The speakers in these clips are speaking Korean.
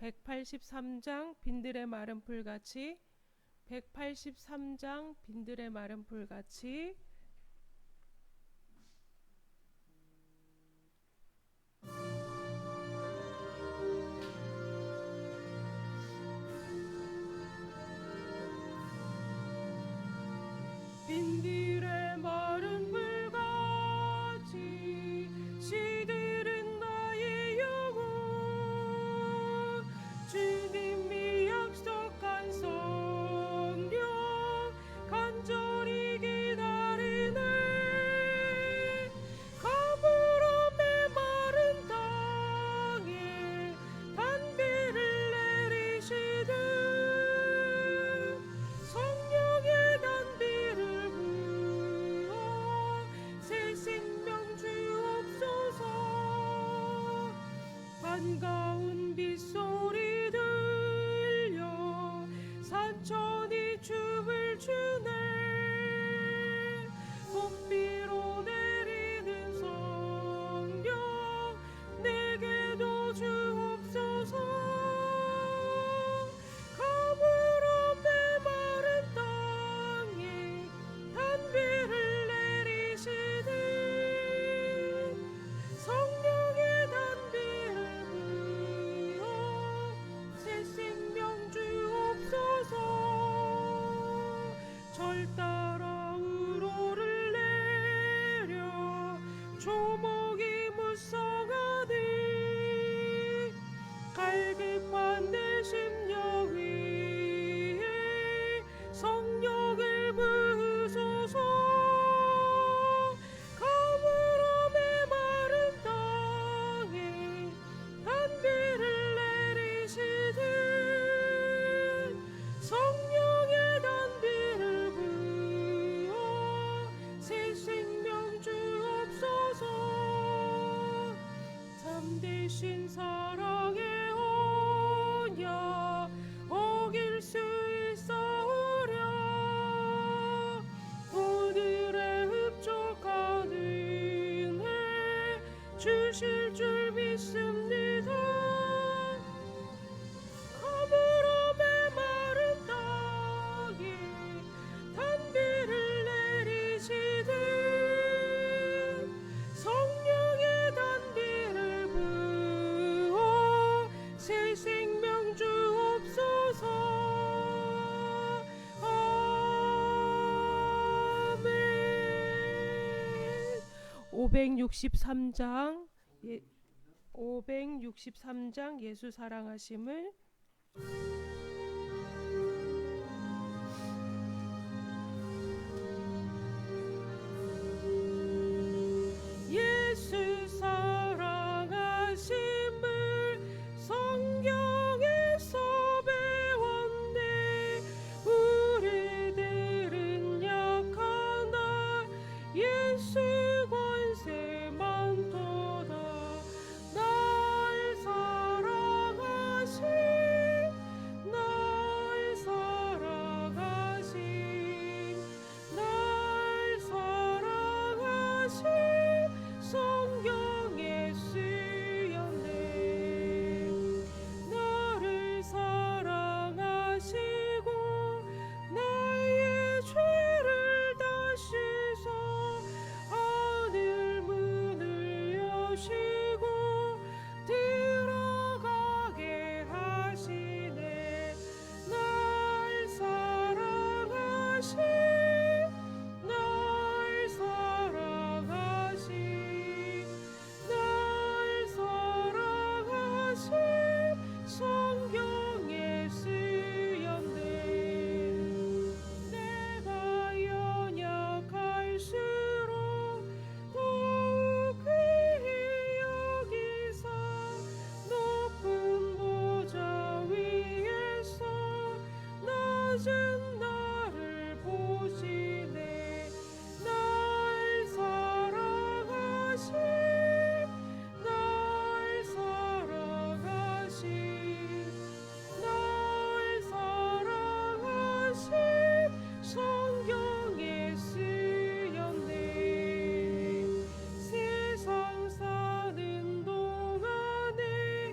183장 빈들의 마른 풀같이 183장 빈들의 마른 풀같이 빈들의 마른 풀같이 시들은 나의 영혼 주님이 약속한 성령 간절히 기다리네 가물어 메마른 땅에 단비를 내리시듯 성령의 단비를 부어 새 생명 주옵소서 반가운 빗소리 들려 산천이 춤을 추네 봄비로 내리는 성령 내게도 주옵소서 가물어 메마른 땅에 단비를 내리시듯 성령의 단비를 부어 새 생명 주옵소서 절 따라 우로를 내려 조목이 무성하니 갈급한 내 심령 위에 성령을 부으소서 가물어 메마른 땅에 단비를 내리시듯 성령의 단비를 부어 새 생명 주옵소서 참되신 사랑의 언약 어길 수 있사오랴 오늘의 흡족한 은혜 주실 줄 믿습니다 가물어 메마른 땅에 단비를 내리시듯 성령의 단비를 부어 새 생명 주옵소서 아멘 563장 563장 예수 사랑하심을 예수 사랑하심을 성경에서 배웠네 우리들은 약하나 예수 권세 많도다 날 사랑하신 날 사랑하신 날 사랑하신 성경에 쓰였네 나를 사랑하시고 나의 죄를 다 씻어 하늘 문을 여시고 들어가게 하시네 날 사랑하신 날 사랑하신 날 사랑하신 성경에 쓰였네 내가 연약할수록 더욱 귀히 여기사 높은 보좌 위에서 낮은 나를 보시네 날 사랑하신 날 사랑하신 날 사랑하신 성경에 쓰였네 세상 사는 동안에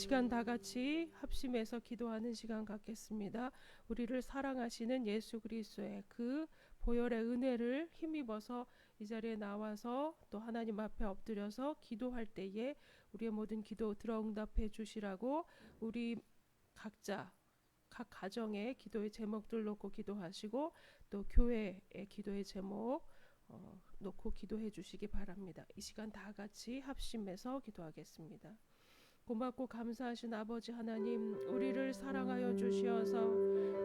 시간 다 같이 합심해서 기도하는 시간 갖겠습니다. 우리를 사랑하시는 예수 그리스도의 그 보혈의 은혜를 힘입어서 이 자리에 나와서 또 하나님 앞에 엎드려서 기도할 때에 우리의 모든 기도 들어응답해 주시라고 우리 각자 각 가정의 기도의 제목들 놓고 기도하시고 또 교회의 기도의 제목 놓고 기도해 주시기 바랍니다. 이 시간 다 같이 합심해서 기도하겠습니다. 고맙고 감사하신 아버지 하나님, 우리를 사랑하여 주시어서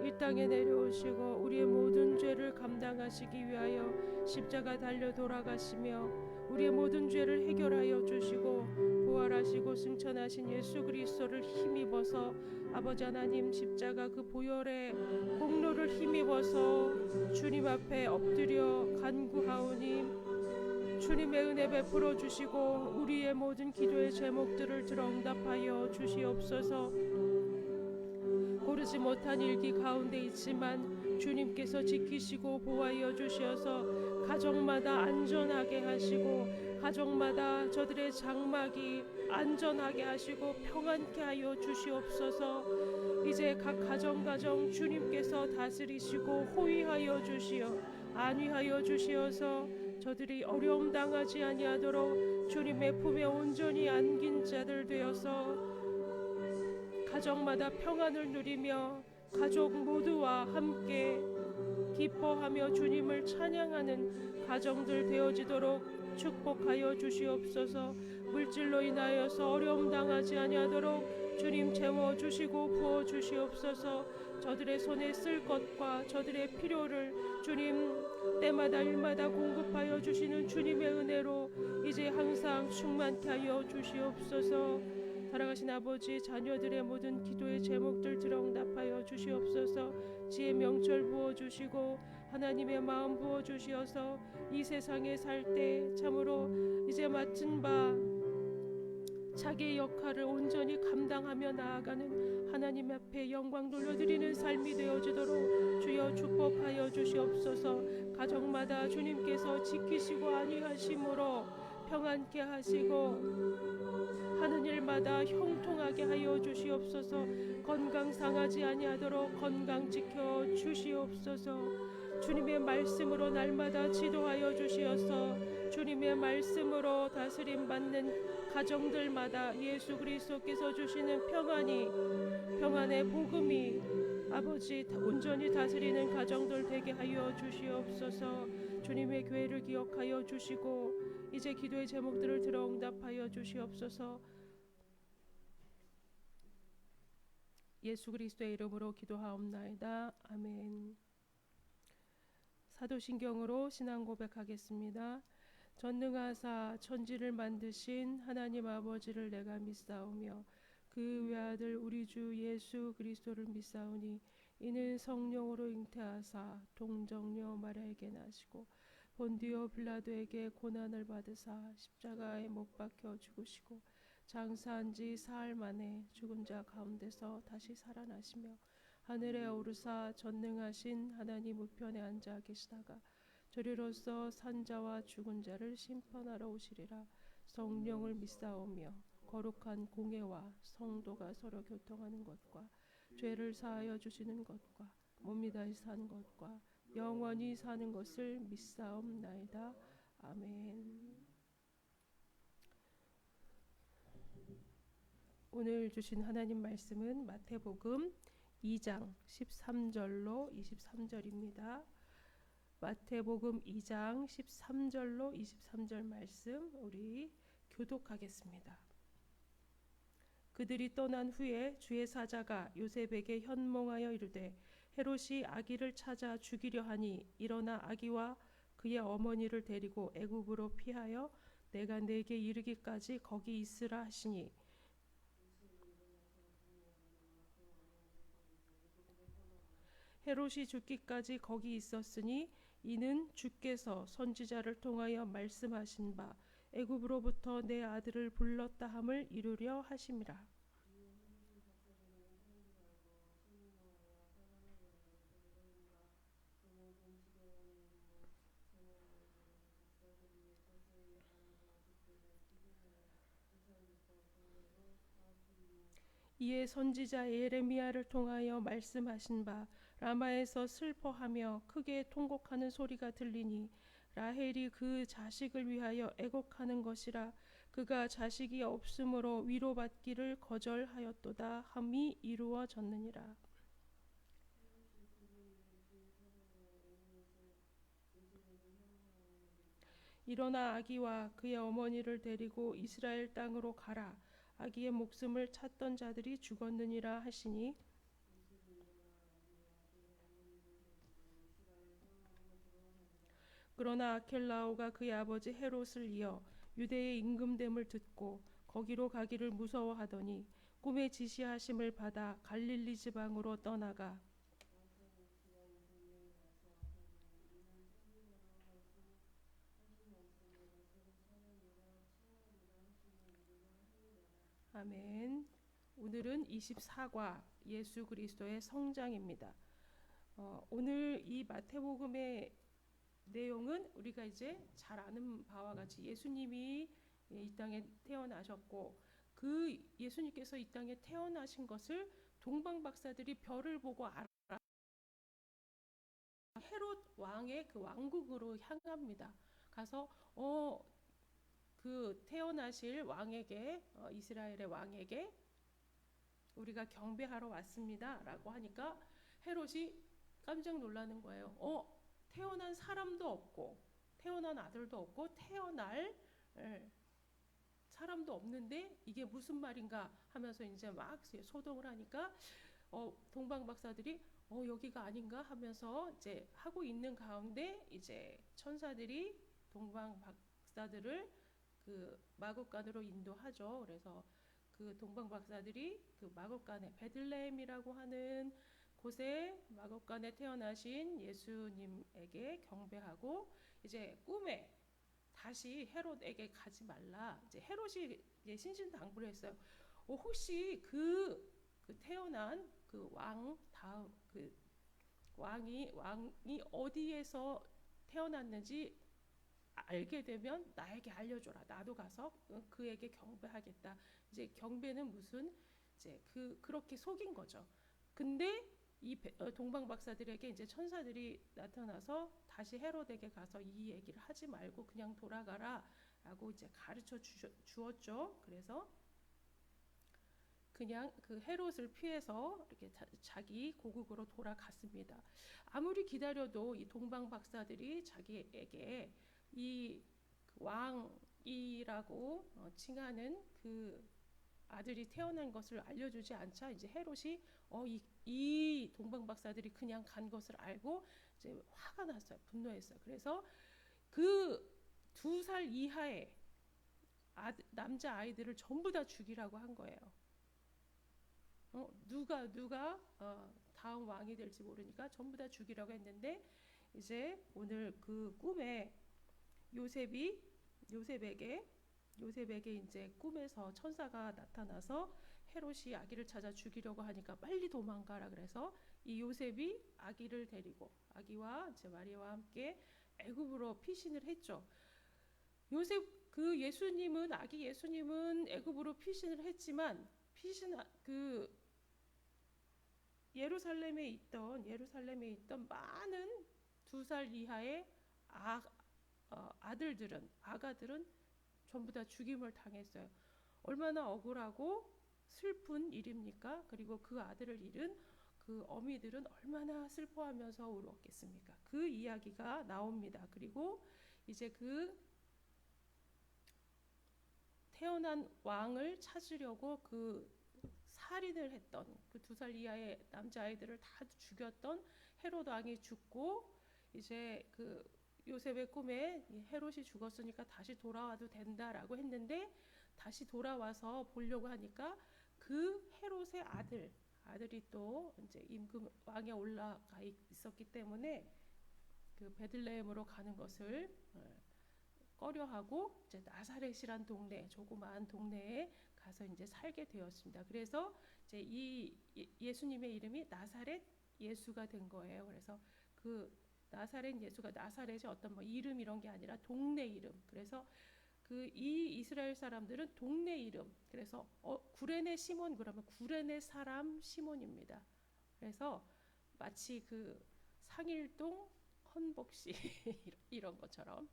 이 땅에 내려오시고 우리의 모든 죄를 감당하시기 위하여 십자가 달려 돌아가시며 우리의 모든 죄를 해결하여 주시고 부활하시고 승천하신 예수 그리스도를 힘입어서 아버지 하나님 십자가 그 보혈의 공로를 힘입어서 주님 앞에 엎드려 간구하오니 주님의 은혜 베풀어 주시고 우리의 모든 기도의 제목들을 들어 응답하여 주시옵소서. 고르지 못한 일기 가운데 있지만 주님께서 지키시고 보호하여 주셔서 가정마다 안전하게 하시고 가정마다 저들의 장막이 안전하게 하시고 평안케 하여 주시옵소서. 이제 각 가정 주님께서 다스리시고 호위하여 주시어 안위하여 주시어서 저들이 어려움 당하지 아니하도록 주님의 품에 온전히 안긴 자들 되어서 가정마다 평안을 누리며 가족 모두와 함께 기뻐하며 주님을 찬양하는 가정들 되어지도록 축복하여 주시옵소서. 물질로 인하여서 어려움 당하지 아니하도록 주님 채워주시고 부어주시옵소서. 저들의 손에 쓸 것과 저들의 필요를 주님 때마다 일마다 공급하여 주시는 주님의 은혜로 이제 항상 충만케 하여 주시옵소서. 살아가신 아버지, 자녀들의 모든 기도의 제목들 들어 응답하여 주시옵소서. 지혜 명철 부어주시고 하나님의 마음 부어주시어서 이 세상에 살 때 참으로 이제 맡은 바 자기의 역할을 온전히 감당하며 나아가는 하나님 앞에 영광 돌려드리는 삶이 되어지도록 주여 축복하여 주시옵소서. 가정마다 주님께서 지키시고 안위하심으로 평안케 하시고 하는 일마다 형통하게 하여 주시옵소서. 건강 상하지 아니하도록 건강 지켜 주시옵소서. 주님의 말씀으로 날마다 지도하여 주시어서 주님의 말씀으로 다스림 받는 가정들마다 예수 그리스도께서 주시는 평안의 복음이 아버지 온전히 다스리는 가정들 되게 하여 주시옵소서. 주님의 교회를 기억하여 주시고 이제 기도의 제목들을 들어 응답하여 주시옵소서. 예수 그리스도의 이름으로 기도하옵나이다. 아멘. 사도신경으로 신앙 고백하겠습니다. 전능하사 천지를 만드신 하나님 아버지를 내가 믿사오며 그 외아들 우리 주 예수 그리스도를 믿사오니 이는 성령으로 잉태하사 동정녀 마리아에게 나시고 본디오 빌라도에게 고난을 받으사 십자가에 못 박혀 죽으시고 장사한 지 사흘 만에 죽은 자 가운데서 다시 살아나시며 하늘에 오르사 전능하신 하나님 우편에 앉아 계시다가 저리로서 산자와 죽은 자를 심판하러 오시리라. 성령을 믿사오며 거룩한 공회와 성도가 서로 교통하는 것과 죄를 사하여 주시는 것과 몸이 다시 사는 것과 영원히 사는 것을 믿사옵나이다. 아멘. 오늘 주신 하나님 말씀은 마태복음 2장 13절로 23절입니다. 마태복음 2장 13절로 23절 말씀 우리 교독하겠습니다. 그들이 떠난 후에 주의 사자가 요셉에게 현몽하여 이르되 헤롯이 아기를 찾아 죽이려 하니 일어나 아기와 그의 어머니를 데리고 애굽으로 피하여 내가 네게 이르기까지 거기 있으라 하시니 헤롯이 죽기까지 거기 있었으니 이는 주께서 선지자를 통하여 말씀하신 바 애굽으로부터 내 아들을 불렀다 함을 이루려 하심이라. 이에 선지자 예레미야를 통하여 말씀하신 바 라마에서 슬퍼하며 크게 통곡하는 소리가 들리니 라헬이 그 자식을 위하여 애곡하는 것이라. 그가 자식이 없으므로 위로받기를 거절하였도다 함이 이루어졌느니라. 일어나 아기와 그의 어머니를 데리고 이스라엘 땅으로 가라. 아기의 목숨을 찾던 자들이 죽었느니라 하시니 그러나 아켈라오가 그의 아버지 헤롯을 이어 유대의 임금됨을 듣고 거기로 가기를 무서워하더니 꿈의 지시하심을 받아 갈릴리 지방으로 떠나가 아멘. 오늘은 24과 예수 그리스도의 성장입니다. 오늘 이 마태복음의 내용은 우리가 이제 잘 아는 바와 같이 예수님이 이 땅에 태어나셨고 그 예수님께서 이 땅에 태어나신 것을 동방 박사들이 별을 보고 알아 헤롯 왕의 그 왕국으로 향합니다. 가서 그 태어나실 왕에게 이스라엘의 왕에게 우리가 경배하러 왔습니다라고 하니까 헤롯이 깜짝 놀라는 거예요. 태어난 사람도 없고 태어난 아들도 없고 태어날 사람도 없는데 이게 무슨 말인가 하면서 이제 막 소동을 하니까 동방 박사들이 여기가 아닌가 하면서 이제 하고 있는 가운데 이제 천사들이 동방 박사들을 그 마국간으로 인도하죠. 그래서 그 동방 박사들이 그 마국간에 베들레헴이라고 하는 곳에 마국간에 태어나신 예수님에게 경배하고 이제 꿈에 다시 헤롯에게 가지 말라. 이제 헤롯이 신신당부를 했어요. 혹시 그 태어난 그 왕 다음 그 왕이 어디에서 태어났는지 알게 되면 나에게 알려줘라. 나도 가서 그에게 경배하겠다. 이제 경배는 무슨 이제 그렇게 속인 거죠. 근데 이 동방 박사들에게 이제 천사들이 나타나서 다시 헤롯에게 가서 이 얘기를 하지 말고 그냥 돌아가라라고 이제 가르쳐 주었죠. 그래서 그냥 그 헤롯을 피해서 이렇게 자기 고국으로 돌아갔습니다. 아무리 기다려도 이 동방 박사들이 자기에게 이 왕이라고 칭하는 그 아들이 태어난 것을 알려주지 않자 이제 헤롯이 이 동방 박사들이 그냥 간 것을 알고 이제 화가 났어요. 분노했어요. 그래서 그 2살 이하의 남자 아이들을 전부 다 죽이라고 한 거예요. 누가 다음 왕이 될지 모르니까 전부 다 죽이라고 했는데 이제 오늘 그 꿈에 요셉에게 이제 꿈에서 천사가 나타나서 헤롯이 아기를 찾아 죽이려고 하니까 빨리 도망가라 그래서 이 요셉이 아기를 데리고 아기와 이제 마리아와 함께 애굽으로 피신을 했죠. 요셉 그 아기 예수님은 애굽으로 피신을 했지만 그 예루살렘에 있던 많은 2살 이하의 아가들은 전부 다 죽임을 당했어요. 얼마나 억울하고 슬픈 일입니까? 그리고 그 아들을 잃은 그 어미들은 얼마나 슬퍼하면서 울었겠습니까? 그 이야기가 나옵니다. 그리고 이제 그 태어난 왕을 찾으려고 그 살인을 했던 그 2살 이하의 남자아이들을 다 죽였던 헤롯 왕이 죽고 이제 그 요셉의 꿈에 헤롯이 죽었으니까 다시 돌아와도 된다라고 했는데 다시 돌아와서 보려고 하니까 그 헤롯의 아들이 또 이제 임금 왕에 올라가 있었기 때문에 그 베들레헴으로 가는 것을 꺼려하고 이제 나사렛이란 동네 조그마한 동네에 가서 이제 살게 되었습니다. 그래서 이제 이 예수님의 이름이 나사렛 예수가 된 거예요. 그래서 그 나사렛 예수가 나사렛이 어떤 뭐 이름 이런 게 아니라 동네 이름. 그래서 이 이스라엘 사람들은 동네 이름, 그래서 구레네 시몬 그러면 구레네 사람 시몬입니다. 그래서 마치 상일동 헌복씨 이런 것처럼,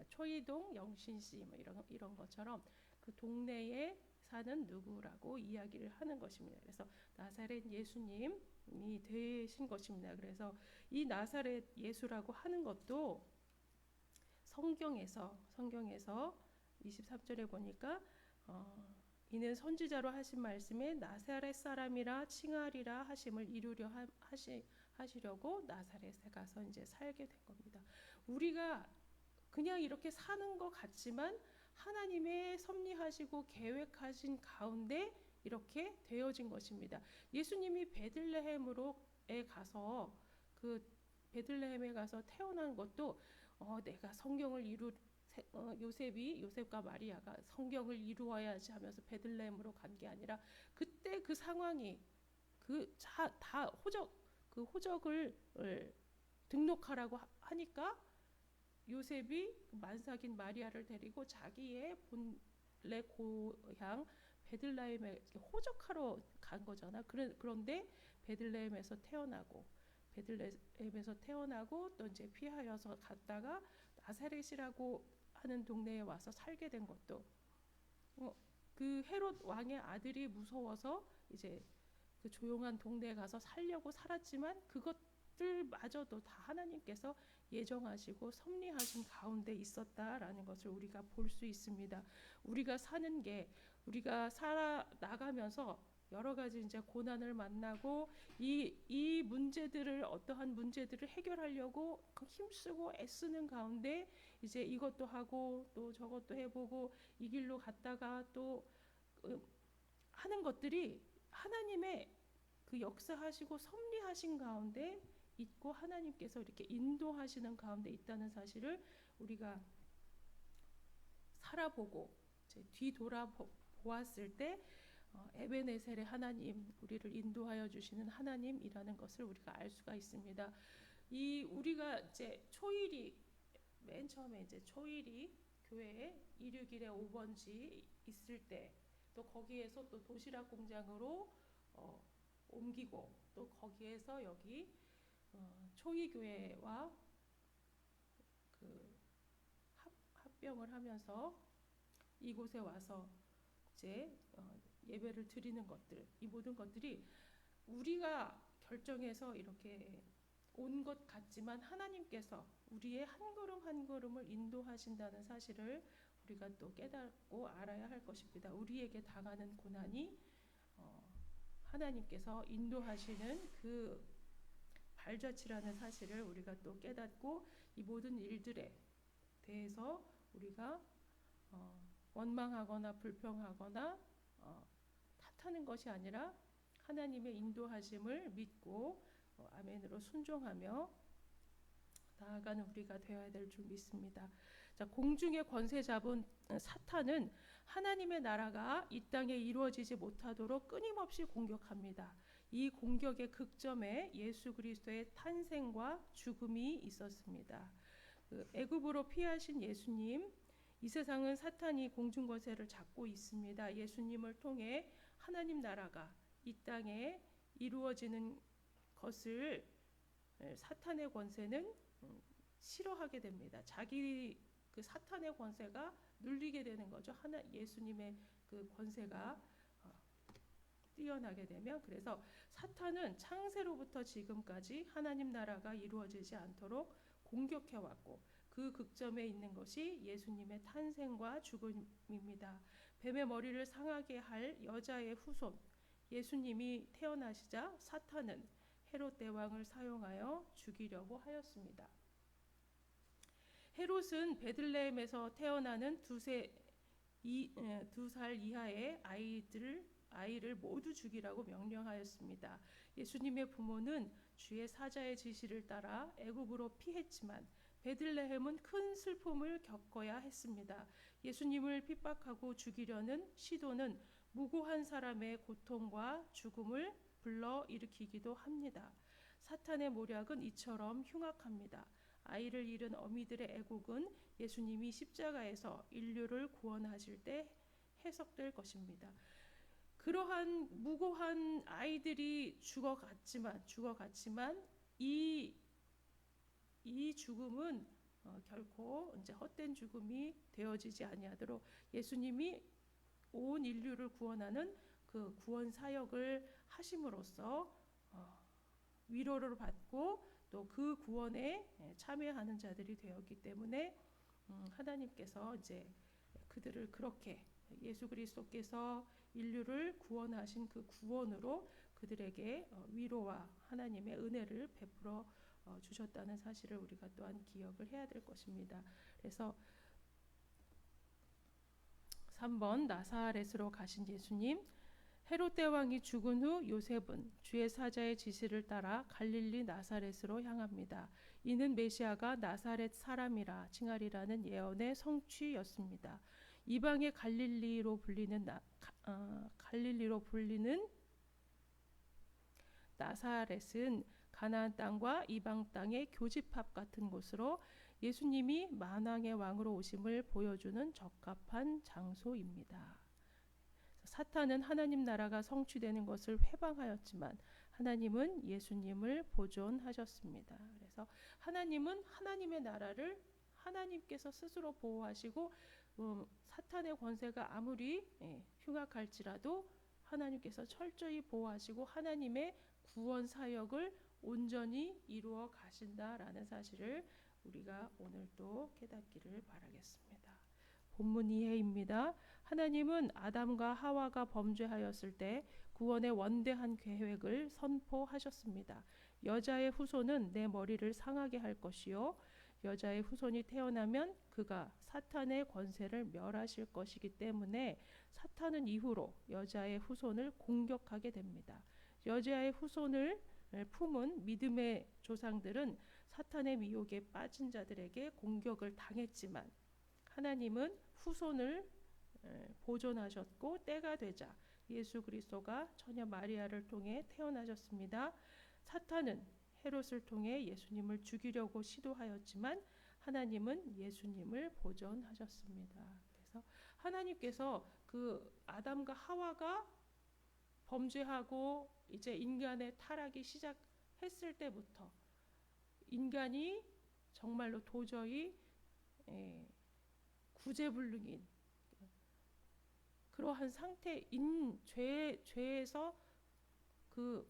초이동 영신씨 뭐 이런 것처럼 그 동네에 사는 누구라고 이야기를 하는 것입니다. 그래서 나사렛 예수님이 되신 것입니다. 그래서 이 나사렛 예수라고 하는 것도 성경에서 23절에 보니까 이는 선지자로 하신 말씀에 나사렛 사람이라 칭하리라 하심을 이루려 하시려고 나사렛에 가서 이제 살게 된 겁니다. 우리가 그냥 이렇게 사는 것 같지만 하나님의 섭리하시고 계획하신 가운데 이렇게 되어진 것입니다. 예수님이 베들레헴에 가서 태어난 것도 내가 성경을 요셉과 마리아가 성경을 이루어야지 하면서 베들레헴으로 간 게 아니라 그때 그 상황이 다 호적을 등록하라고 하니까 요셉이 만삭인 마리아를 데리고 자기의 본래 고향 베들레헴에 호적하러 간 거잖아. 그런데 베들레헴에서 태어나고 또 이제 피하여서 갔다가 나사렛이라고 하는 동네에 와서 살게 된 것도 그 헤롯 왕의 아들이 무서워서 이제 그 조용한 동네에 가서 살려고 살았지만 그것들마저도 다 하나님께서 예정하시고 섭리하신 가운데 있었다라는 것을 우리가 볼 수 있습니다. 우리가 살아나가면서 여러 가지 이제 고난을 만나고 이 문제들을 어떠한 문제들을 해결하려고 힘쓰고 애쓰는 가운데 이제 이것도 하고 또 저것도 해보고 이 길로 갔다가 또 하는 것들이 하나님의 그 역사하시고 섭리하신 가운데 있고 하나님께서 이렇게 인도하시는 가운데 있다는 사실을 우리가 살아보고 이제 뒤돌아보았을 때 에베네셀의 하나님, 우리를 인도하여 주시는 하나님이라는 것을 우리가 알 수가 있습니다. 우리가 이제 맨 처음에 이제 초일이 교회에 이륙일에 5번지 있을 때 또 거기에서 또 도시락 공장으로 옮기고 또 거기에서 여기 초이교회와 합병을 하면서 이곳에 와서 이제 예배를 드리는 것들, 이 모든 것들이 우리가 결정해서 이렇게 온 것 같지만 하나님께서 우리의 한 걸음 한 걸음을 인도하신다는 사실을 우리가 또 깨닫고 알아야 할 것입니다. 우리에게 당하는 고난이 하나님께서 인도하시는 그 발자취라는 사실을 우리가 또 깨닫고 이 모든 일들에 대해서 우리가 원망하거나 불평하거나 탓하는 것이 아니라 하나님의 인도하심을 믿고 아멘으로 순종하며 나아가는 우리가 되어야 될 줄 믿습니다. 자, 공중의 권세 잡은 사탄은 하나님의 나라가 이 땅에 이루어지지 못하도록 끊임없이 공격합니다. 이 공격의 극점에 예수 그리스도의 탄생과 죽음이 있었습니다. 애굽으로 피하신 예수님, 이 세상은 사탄이 공중 권세를 잡고 있습니다. 예수님을 통해 하나님 나라가 이 땅에 이루어지는 것을 사탄의 권세는 싫어하게 됩니다. 자기 그 사탄의 권세가 눌리게 되는 거죠. 예수님의 그 권세가 뛰어나게 되면. 그래서 사탄은 창세로부터 지금까지 하나님 나라가 이루어지지 않도록 공격해 왔고 그 극점에 있는 것이 예수님의 탄생과 죽음입니다. 뱀의 머리를 상하게 할 여자의 후손 예수님이 태어나시자 사탄은 헤롯 대왕을 사용하여 죽이려고 하였습니다. 헤롯은 베들레헴에서 태어나는 2살 이하의 아이를 모두 죽이라고 명령하였습니다. 예수님의 부모는 주의 사자의 지시를 따라 애굽으로 피했지만 베들레헴은 큰 슬픔을 겪어야 했습니다. 예수님을 핍박하고 죽이려는 시도는 무고한 사람의 고통과 죽음을 불러 일으키기도 합니다. 사탄의 모략은 이처럼 흉악합니다. 아이를 잃은 어미들의 애곡은 예수님이 십자가에서 인류를 구원하실 때 해석될 것입니다. 그러한 무고한 아이들이 죽어갔지만 이 죽음은 결코 이제 헛된 죽음이 되어지지 아니하도록 예수님이 온 인류를 구원하는 그 구원 사역을 하심으로써 위로를 받고 또 그 구원에 참여하는 자들이 되었기 때문에 하나님께서 이제 그들을 그렇게 예수 그리스도께서 인류를 구원하신 그 구원으로 그들에게 위로와 하나님의 은혜를 베풀어 주셨다는 사실을 우리가 또한 기억을 해야 될 것입니다. 그래서 3번 나사렛으로 가신 예수님. 헤롯 대왕이 죽은 후 요셉은 주의 사자의 지시를 따라 갈릴리 나사렛으로 향합니다. 이는 메시아가 나사렛 사람이라 칭하리라는 예언의 성취였습니다. 이방의 갈릴리로 불리는 나사렛은 가나안 땅과 이방 땅의 교집합 같은 곳으로 예수님이 만왕의 왕으로 오심을 보여주는 적합한 장소입니다. 사탄은 하나님 나라가 성취되는 것을 회방하였지만 하나님은 예수님을 보존하셨습니다. 그래서 하나님은 하나님의 나라를 하나님께서 스스로 보호하시고 사탄의 권세가 아무리 흉악할지라도 하나님께서 철저히 보호하시고 하나님의 구원 사역을 온전히 이루어 가신다라는 사실을 우리가 오늘 또 깨닫기를 바라겠습니다. 본문 이해입니다. 하나님은 아담과 하와가 범죄하였을 때 구원의 원대한 계획을 선포하셨습니다. 여자의 후손은 내 머리를 상하게 할 것이요 여자의 후손이 태어나면 그가 사탄의 권세를 멸하실 것이기 때문에 사탄은 이후로 여자의 후손을 공격하게 됩니다. 여자의 후손을 품은 믿음의 조상들은 사탄의 미혹에 빠진 자들에게 공격을 당했지만 하나님은 후손을 보존하셨고 때가 되자 예수 그리스도가 처녀 마리아를 통해 태어나셨습니다. 사탄은 헤롯을 통해 예수님을 죽이려고 시도하였지만 하나님은 예수님을 보존하셨습니다. 그래서 하나님께서 그 아담과 하와가 범죄하고 이제 인간의 타락이 시작했을 때부터 인간이 정말로 도저히 구제불능인 그러한 상태인 죄에서 그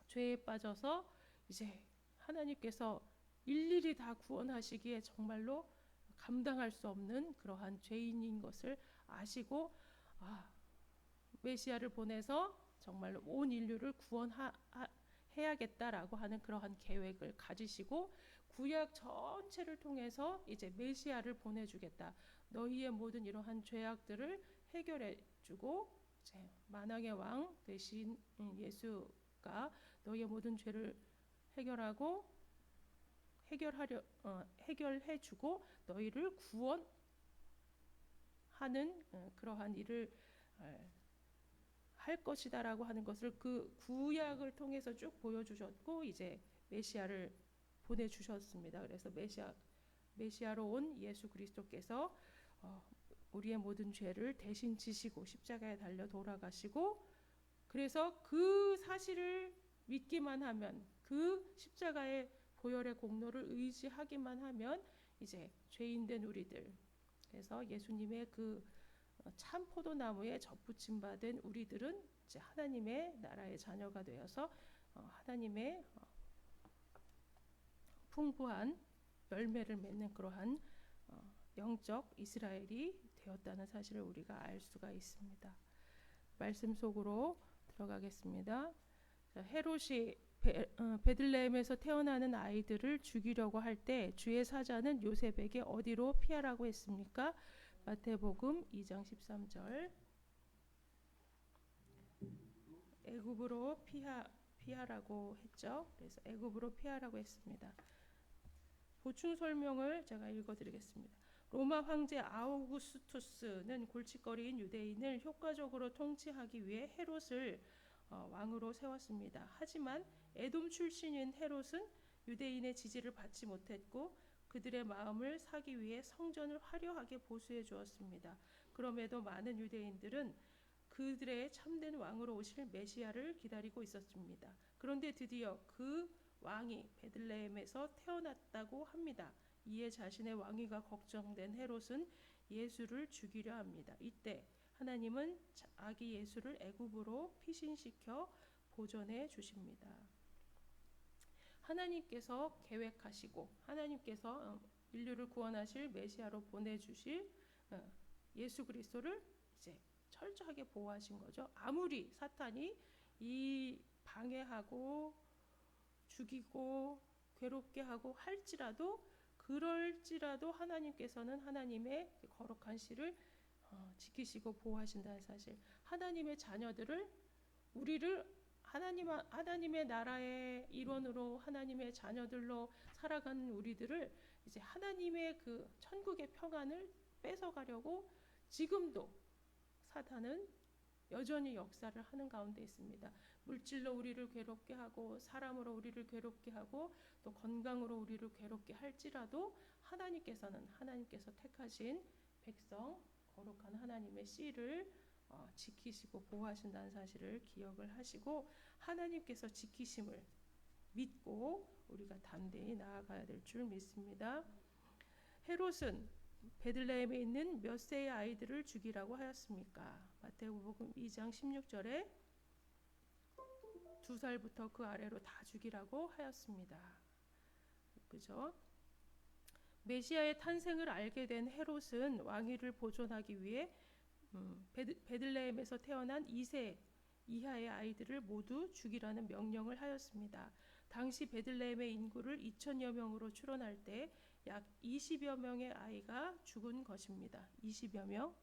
죄에 빠져서 이제 하나님께서 일일이 다 구원하시기에 정말로 감당할 수 없는 그러한 죄인인 것을 아시고 메시아를 보내서 정말로 온 인류를 구원해야겠다라고 하는 그러한 계획을 가지시고 구약 전체를 통해서 이제 메시아를 보내주겠다. 너희의 모든 이러한 죄악들을 해결해주고 이제 만왕의 왕 되신 예수가 너희의 모든 죄를 해결해주고 너희를 구원하는 그러한 일을 할 것이다라고 하는 것을 그 구약을 통해서 쭉 보여주셨고 이제 메시아를 보내주셨습니다. 그래서 메시아로 온 예수 그리스도께서 우리의 모든 죄를 대신 지시고 십자가에 달려 돌아가시고 그래서 그 사실을 믿기만 하면 그 십자가의 보혈의 공로를 의지하기만 하면 이제 죄인된 우리들 그래서 예수님의 그 참 포도나무에 접붙임 받은 우리들은 이제 하나님의 나라의 자녀가 되어서 하나님의 풍부한 열매를 맺는 그러한 영적 이스라엘이 되었다는 사실을 우리가 알 수가 있습니다. 말씀 속으로 들어가겠습니다. 헤롯이 베들레헴에서 태어나는 아이들을 죽이려고 할 때 주의 사자는 요셉에게 어디로 피하라고 했습니까? 마태복음 2장 13절 애굽으로 피하라고 했죠. 그래서 애굽으로 피하라고 했습니다. 보충 설명을 제가 읽어드리겠습니다. 로마 황제 아우구스투스는 골칫거리인 유대인을 효과적으로 통치하기 위해 헤롯을 왕으로 세웠습니다. 하지만 에돔 출신인 헤롯은 유대인의 지지를 받지 못했고 그들의 마음을 사기 위해 성전을 화려하게 보수해 주었습니다. 그럼에도 많은 유대인들은 그들의 참된 왕으로 오실 메시아를 기다리고 있었습니다. 그런데 드디어 그 왕이 베들레헴에서 태어났다고 합니다. 이에 자신의 왕위가 걱정된 헤롯은 예수를 죽이려 합니다. 이때 하나님은 아기 예수를 애굽으로 피신시켜 보존해 주십니다. 하나님께서 계획하시고 하나님께서 인류를 구원하실 메시아로 보내주실 예수 그리스도를 이제 철저하게 보호하신 거죠. 아무리 사탄이 이 방해하고 죽이고 괴롭게 하고 할지라도 그럴지라도 하나님께서는 하나님의 거룩한 씨를 지키시고 보호하신다는 사실. 하나님의 자녀들을 우리를 하나님의 나라의 일원으로 하나님의 자녀들로 살아가는 우리들을 이제 하나님의 그 천국의 평안을 뺏어가려고 지금도 사탄은 여전히 역사를 하는 가운데 있습니다. 물질로 우리를 괴롭게 하고 사람으로 우리를 괴롭게 하고 또 건강으로 우리를 괴롭게 할지라도 하나님께서 택하신 백성 거룩한 하나님의 씨를 지키시고 보호하신다는 사실을 기억을 하시고 하나님께서 지키심을 믿고 우리가 담대히 나아가야 될 줄 믿습니다. 헤롯은 베들레헴에 있는 몇 세의 아이들을 죽이라고 하였습니까? 마태복음 2장 16절에 2살부터 그 아래로 다 죽이라고 하였습니다. 그죠? 메시아의 탄생을 알게 된 헤롯은 왕위를 보존하기 위해 베들레헴에서 태어난 2세 이하의 아이들을 모두 죽이라는 명령을 하였습니다. 당시 베들레헴의 인구를 2천여 명으로 추론할 때 약 20여 명의 아이가 죽은 것입니다. 20여 명.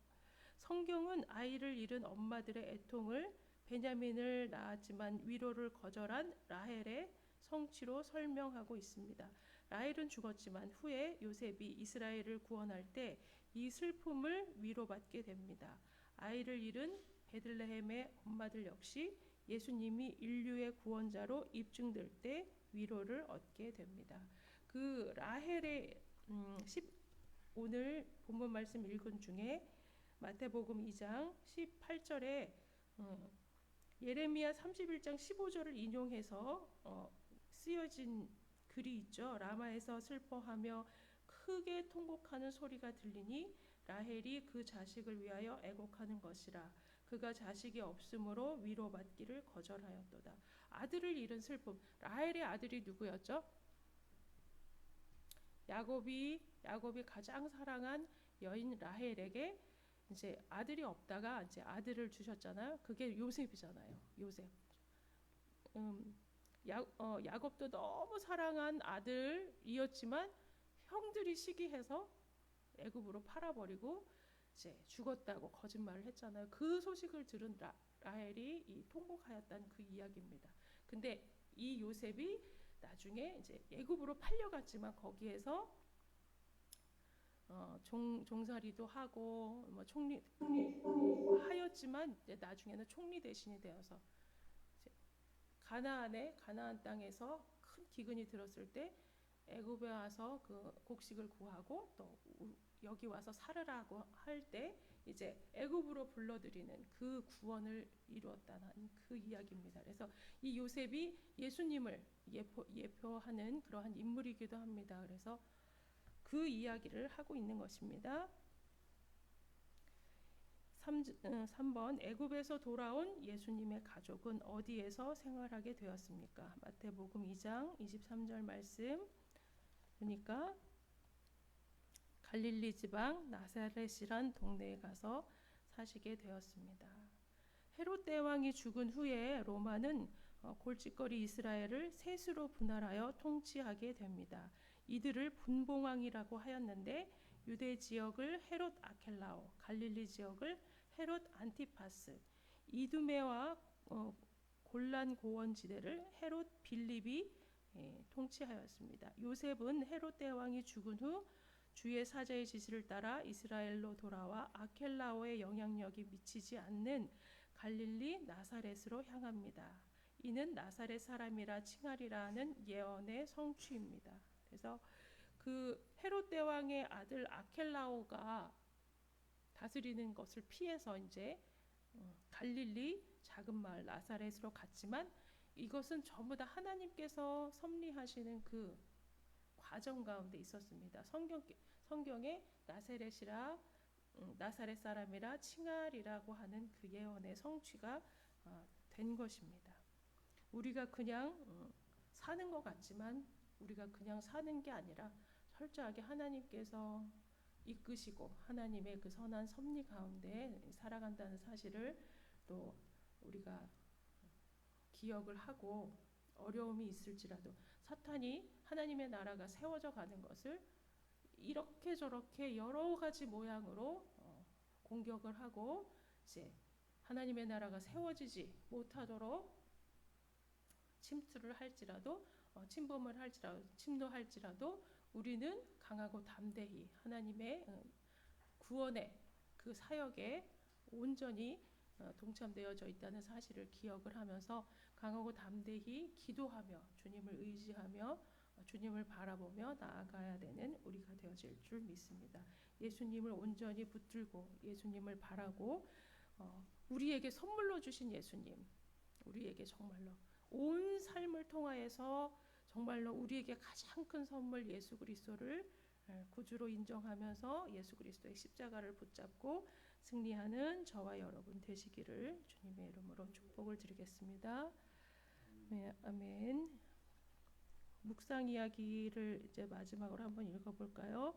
성경은 아이를 잃은 엄마들의 애통을 베냐민을 낳았지만 위로를 거절한 라헬의 성취로 설명하고 있습니다. 라헬은 죽었지만 후에 요셉이 이스라엘을 구원할 때 이 슬픔을 위로받게 됩니다. 아이를 잃은 베들레헴의 엄마들 역시 예수님이 인류의 구원자로 입증될 때 위로를 얻게 됩니다. 그 라헬의 오늘 본문 말씀 읽은 중에 마태복음 2장 18절에 예레미야 31장 15절을 인용해서 쓰여진 글이 있죠. 라마에서 슬퍼하며 크게 통곡하는 소리가 들리니 라헬이 그 자식을 위하여 애곡하는 것이라. 그가 자식이 없으므로 위로받기를 거절하였도다. 아들을 잃은 슬픔. 라헬의 아들이 누구였죠? 야곱이 가장 사랑한 여인 라헬에게 이제 아들이 없다가 이제 아들을 주셨잖아요. 그게 요셉이잖아요. 요셉. 야곱도 너무 사랑한 아들이었지만 형들이 시기해서 애굽으로 팔아버리고 이제 죽었다고 거짓말을 했잖아요. 그 소식을 들은 라헬이 이 통곡하였다는 그 이야기입니다. 근데 이 요셉이 나중에 이제 애굽으로 팔려갔지만 거기에서 종살이도 하고 뭐 총리 하였지만 이제 나중에는 총리 대신이 되어서 가나안 땅에서 큰 기근이 들었을 때 애굽에 와서 그 곡식을 구하고 또 여기 와서 살으라고 할 때 이제 애굽으로 불러들이는 그 구원을 이루었다는 그 이야기입니다. 그래서 이 요셉이 예수님을 예표하는 그러한 인물이기도 합니다. 그래서 그 이야기를 하고 있는 것입니다. 3번 애굽에서 돌아온 예수님의 가족은 어디에서 생활하게 되었습니까? 마태복음 2장 23절 말씀 보니까 갈릴리 지방 나사렛이란 동네에 가서 사시게 되었습니다. 헤롯 대왕이 죽은 후에 로마는 골칫거리 이스라엘을 셋으로 분할하여 통치하게 됩니다. 이들을 분봉왕이라고 하였는데 유대 지역을 헤롯 아켈라오, 갈릴리 지역을 헤롯 안티파스, 이두메와 골란 고원 지대를 헤롯 빌립이 통치하였습니다. 요셉은 헤롯 대왕이 죽은 후 주의 사자의 지시를 따라 이스라엘로 돌아와 아켈라오의 영향력이 미치지 않는 갈릴리 나사렛으로 향합니다. 이는 나사렛 사람이라 칭하리라는 예언의 성취입니다. 그래서 그 헤롯 대왕의 아들 아켈라오가 다스리는 것을 피해서 이제 갈릴리 작은 마을 나사렛으로 갔지만 이것은 전부 다 하나님께서 섭리하시는 그 과정 가운데 있었습니다. 성경에 나사렛 사람이라 칭하리라고 하는 그 예언의 성취가 된 것입니다. 우리가 그냥 사는 것 같지만 우리가 그냥 사는 게 아니라 철저하게 하나님께서 이끄시고 하나님의 그 선한 섭리 가운데 살아간다는 사실을 또 우리가 기억을 하고 어려움이 있을지라도 사탄이 하나님의 나라가 세워져 가는 것을 이렇게 저렇게 여러 가지 모양으로 공격을 하고 이제 하나님의 나라가 세워지지 못하도록 침투를 할지라도 침범을 할지라도 침노할지라도 우리는 강하고 담대히 하나님의 구원의 그 사역에 온전히 동참되어져 있다는 사실을 기억을 하면서 강하고 담대히 기도하며 주님을 의지하며 주님을 바라보며 나아가야 되는 우리가 되어질 줄 믿습니다. 예수님을 온전히 붙들고 예수님을 바라고 우리에게 선물로 주신 예수님, 우리에게 정말로 온 삶을 통하여서 정말로 우리에게 가장 큰 선물 예수 그리스도를 구주로 인정하면서 예수 그리스도의 십자가를 붙잡고 승리하는 저와 여러분 되시기를 주님의 이름으로 축복을 드리겠습니다. 네, 아멘. 묵상 이야기를 이제 마지막으로 한번 읽어볼까요?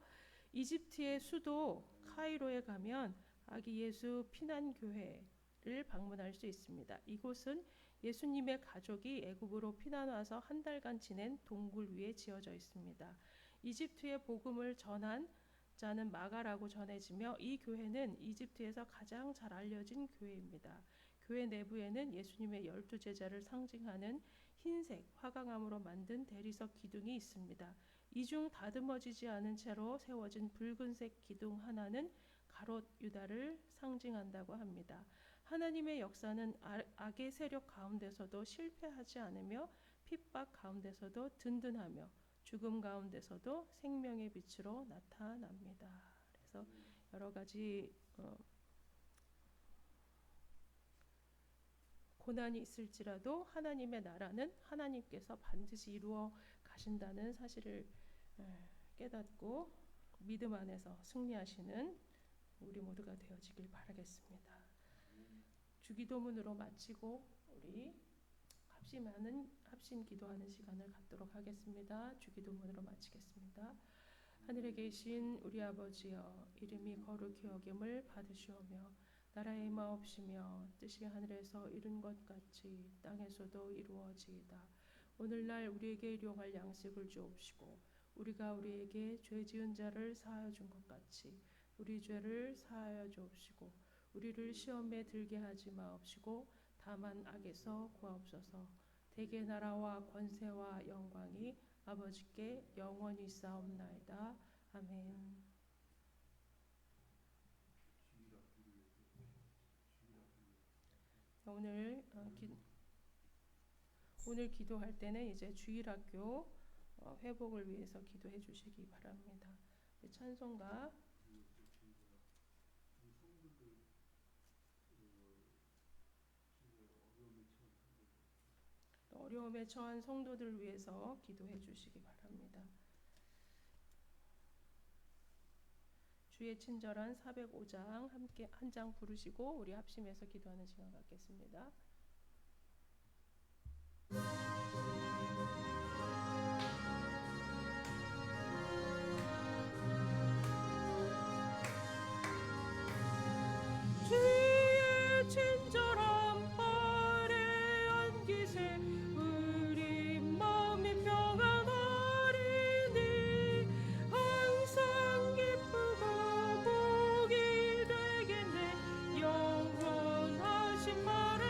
이집트의 수도 카이로에 가면 아기 예수 피난교회를 방문할 수 있습니다. 이곳은 예수님의 가족이 애굽으로 피난 와서 한 달간 지낸 동굴 위에 지어져 있습니다. 이집트의 복음을 전한 자는 마가라고 전해지며 이 교회는 이집트에서 가장 잘 알려진 교회입니다. 교회 내부에는 예수님의 12제자를 상징하는 흰색 화강암으로 만든 대리석 기둥이 있습니다. 이 중 다듬어지지 않은 채로 세워진 붉은색 기둥 하나는 가롯 유다를 상징한다고 합니다. 하나님의 역사는 악의 세력 가운데서도 실패하지 않으며 핍박 가운데서도 든든하며 죽음 가운데서도 생명의 빛으로 나타납니다. 그래서 여러 가지 고난이 있을지라도 하나님의 나라는 하나님께서 반드시 이루어 가신다는 사실을 깨닫고 믿음 안에서 승리하시는 우리 모두가 되어지길 바라겠습니다. 주기도문으로 마치고 우리 합심 기도하는 시간을 갖도록 하겠습니다. 주기도문으로 마치겠습니다. 하늘에 계신 우리 아버지여, 이름이 거룩히 여김을 받으시오며 나라의 마옵시며 뜻이 하늘에서 이룬 것 같이 땅에서도 이루어지이다. 오늘날 우리에게 일용할 양식을 주옵시고 우리가 우리에게 죄 지은 자를 사하여 준 것 같이 우리 죄를 사하여 주옵시고 우리를 시험에 들게 하지 마옵시고 다만 악에서 구하옵소서. 대개 나라와 권세와 영광이 아버지께 영원히 있사옵나이다. 아멘. 오늘 기도할 때는 이제 주일학교 회복을 위해서 기도해 주시기 바랍니다. 찬송가 어려움에 처한 성도들을 위해서 기도해 주시기 바랍니다. 주의 친절한 405장 함께 한 장 부르시고 우리 합심해서 기도하는 시간 갖겠습니다. 주의 친절한 발에 안기세 우리 마음이 평안하리니 항상 기쁘고 복이 되겠네 영원하신 말을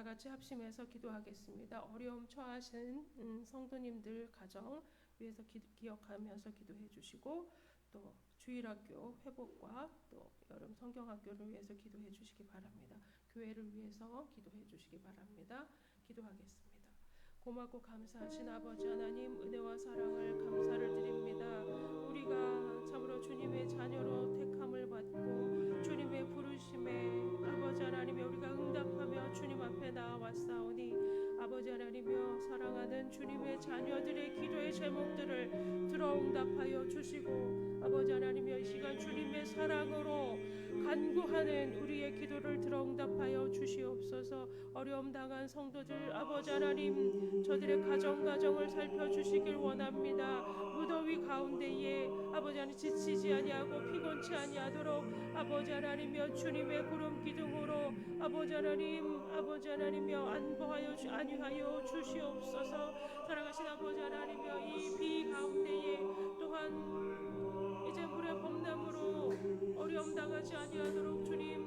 같이 합심해서 기도하겠습니다. 어려움 처하신 성도님들 가정 위해서 기억하면서 기도해 주시고, 또 주일학교 회복과 또 여름 성경학교를 위해서 기도해 주시기 바랍니다. 교회를 위해서 기도해 주시기 바랍니다. 기도하겠습니다. 고맙고 감사하신 아버지 하나님, 은혜와 사랑을 감사를 드립니다. 우리가 참으로 주님의 자녀로 택함을 받고 주님의 부르심에 아버지 하나님의 우리가 응답하며 주님 앞에 나아왔사오니, 아버지 하나님이여, 사랑하는 주님의 자녀들의 기도의 제목들을 들어응답하여 주시고, 아버지 하나님이여, 이 시간 주님의 사랑으로 간구하는 우리의 기도를 들어응답하여 주시옵소서. 어려움 당한 성도들 아버지 하나님, 저들의 가정을 살펴주시길 원합니다. 무더위 가운데에 아버지 하나님 지치지 아니하고 피곤치 아니하도록 아버지 하나님이여 주님의 구름 기둥으로 아버지 하나님이여 안위하여 주시옵소서. 사랑하신 아버지 하나님이여, 이 비 가운데에 또한 이제 물의 범람으로 어려움 당하지 아니하도록 주님,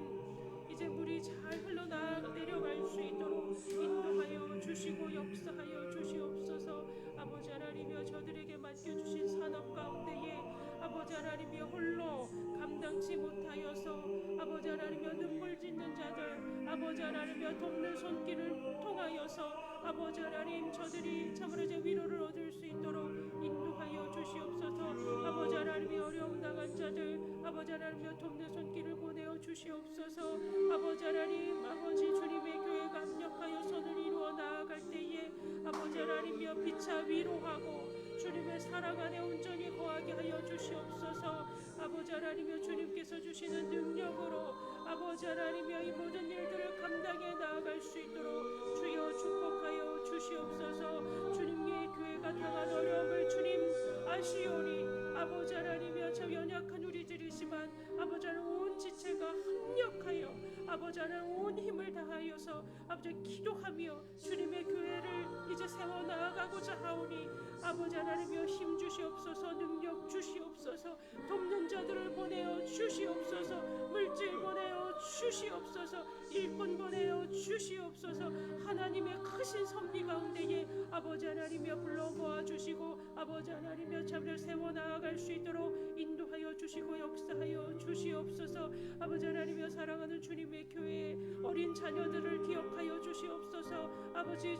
이제 물이 잘 흘러내려갈 수 있도록 인도하여 주시고 역사하여 주시옵소서. 아버지 하나님이여, 저들에게 맡겨주신 산업 가운데에 아버지 하나님이여 홀로 감당치 못하여서 아버지 하나님이여 눈물 짓는 자들 아버지 하나님이여 돕는 손길을 통하여서 아버지 하나님, 저들이 참으로 이제 위로를 얻을 수 있도록 인도하여 주시옵소서. 아버지 하나님이여, 어려움 당한 자들 아버지 하나님이여 돕는 손길을 보내어 주시옵소서. 아버지 하나님, 아버지 주님의 교회가 합력하여 선을 이루어 나아갈 때에 아버지 하나님이여 피차 위로하고 주님의 사랑 안에 온전히 거하게 하여 주시옵소서. 아버지 하나님이여, 주님께서 주시는 능력으로 아버지 하나님이여 이 모든 일들을 감당해 나아갈 수 있도록 주여 축복하여 주시옵소서. 주님의 교회가 당한 어려움을 주님 아시오니 아버지 하나님이여, 참 연약한 우리들이지만 아버지 하나님 온 지체가 합력하여 아버지 하나님 온 힘을 다하여서 아버지 기도하며 주님의 교회를 이제 세워 나아가고자 하오니 아버지 하나님이여 힘 주시옵소서. 능력 주시옵소서. 돕는 자들을 보내어 주시옵소서. 물질 보내어 주시옵소서. 일꾼 보내어 주시옵소서. 하나님의 크신 섭리 가운데에 아버지 하나님이여 불러 모아 주시고 아버지 하나님이여 참을 세워 나아갈 수 있도록 인도하여 주시고 역사하여 주시옵소서. 아버지 하나님이여, 사랑하는 주님의 교회에 어린 자녀들을 기억하여 주시옵소서. 아버지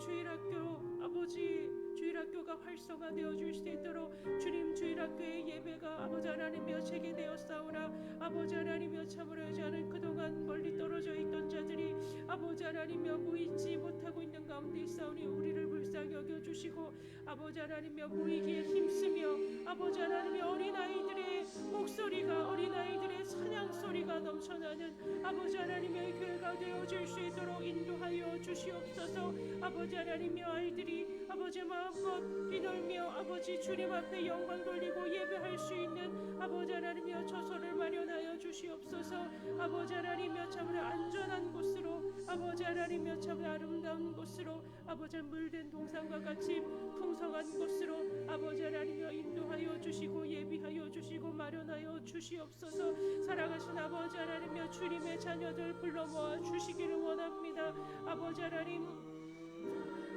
주일학교가 활성화되어질 수 있도록 주님, 주일학교의 예배가 아버지 하나님이여 재개되었사오나 아버지 하나님이여, 참으로 여자는 그동안 멀리 떨어져 있던 자들이 아버지 하나님이여 모이지 못하고 있는 가운데 있사오니 우리를 불쌍히 여겨주시고 아버지 하나님이여 모이기에 힘쓰며 아버지 하나님이여 어린아이들의 목소리가 어린아이들의 찬양소리가 넘쳐나는 아버지 하나님이여 교회가 되어질 수 있도록 인도하여 주시옵소서. 아버지 하나님이여, 아이들이 아버지 마음껏 뛰놀며 아버지 주님 앞에 영광 돌리고 예배할 수 있는 아버지 하나님이여 처소를 마련하여 주시옵소서. 아버지 하나님이여, 참으로 안전한 곳으로 아버지 하나님이여 참으로 아름다운 곳으로 아버지 물된 동산과 같이 풍성한 곳으로 아버지 하나님이여 인도하여 주시고 예비하여 주시고 마련하여 주시옵소서. 사랑하신 아버지 하나님이여, 주님의 자녀들 불러 모아 주시기를 원합니다. 아버지 하나님,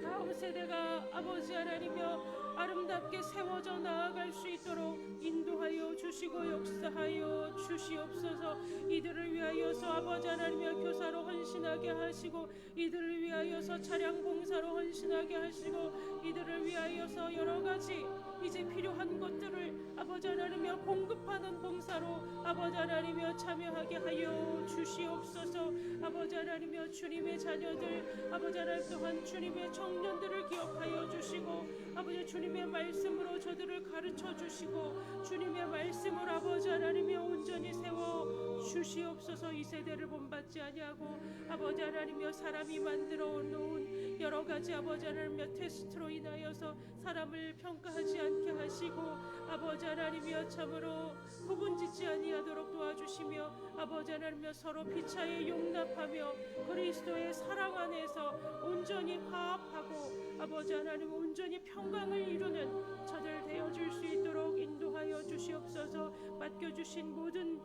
다음 세대가 아버지 하나님이여 아름답게 세워져 나아갈 수 있도록 인도하여 주시고 역사하여 주시옵소서. 이들을 위하여서 아버지 하나님이여 교사로 헌신하게 하시고 이들을 위하여서 차량 봉사로 헌신하게 하시고 이들을 위하여서 여러 가지 이제 필요한 것들을 아버지 하나님이여 공급하는 봉사로 아버지 하나님이여 참여하게 하여 주시옵소서. 아버지 하나님이여, 주님의 자녀들 아버지 하나님 또한 주님의 청년들을 기억하여 주시고 아버지 주님의 말씀으로 저들을 가르쳐 주시고 주님의 말씀을 아버지 하나님이여 온전히 세워 주시옵소서. 이 세대를 본받지 아니하고 아버지 하나님이여 사람이 만들어 놓은 여러 가지 아버지 하나님이여 테스트로 인하여서 사람을 평가하지 않게 하시고 아버지 하나님이여 참으로 구분짓지 아니하도록 도와주시며 아버지 하나님이여 서로 피차에 용납하며 그리스도의 사랑 안에서 온전히 화합하고 아버지 하나님 온전히 평강을 이루는 저들 되어줄 수 있도록 인도하여 주시옵소서. 맡겨주신 모든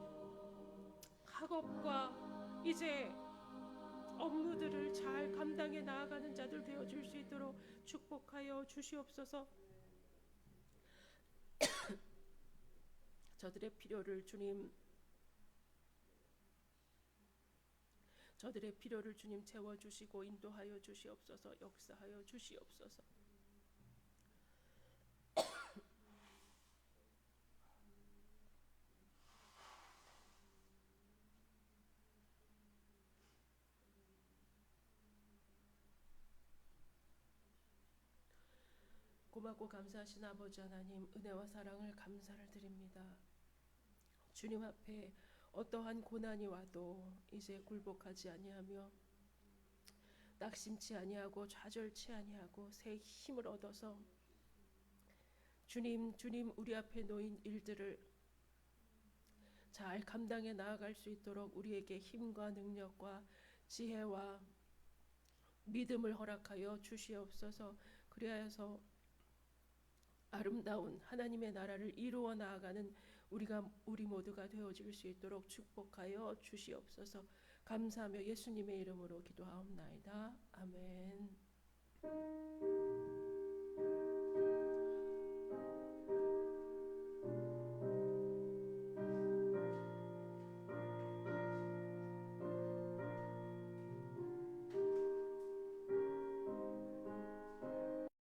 학업과 이제 업무들을 잘 감당해 나아가는 자들 되어줄 수 있도록 축복하여 주시옵소서. 저들의 필요를 주님 채워주시고 인도하여 주시옵소서. 역사하여 주시옵소서. 고맙고 감사하신 아버지 하나님, 은혜와 사랑을 감사를 드립니다. 주님 앞에 어떠한 고난이 와도 이제 굴복하지 아니하며 낙심치 아니하고 좌절치 아니하고 새 힘을 얻어서 주님 우리 앞에 놓인 일들을 잘 감당해 나아갈 수 있도록 우리에게 힘과 능력과 지혜와 믿음을 허락하여 주시옵소서. 그리하여서 아름다운 하나님의 나라를 이루어 나아가는 우리 모두가 되어질 수 있도록 축복하여 주시옵소서. 감사하며 예수님의 이름으로 기도하옵나이다. 아멘.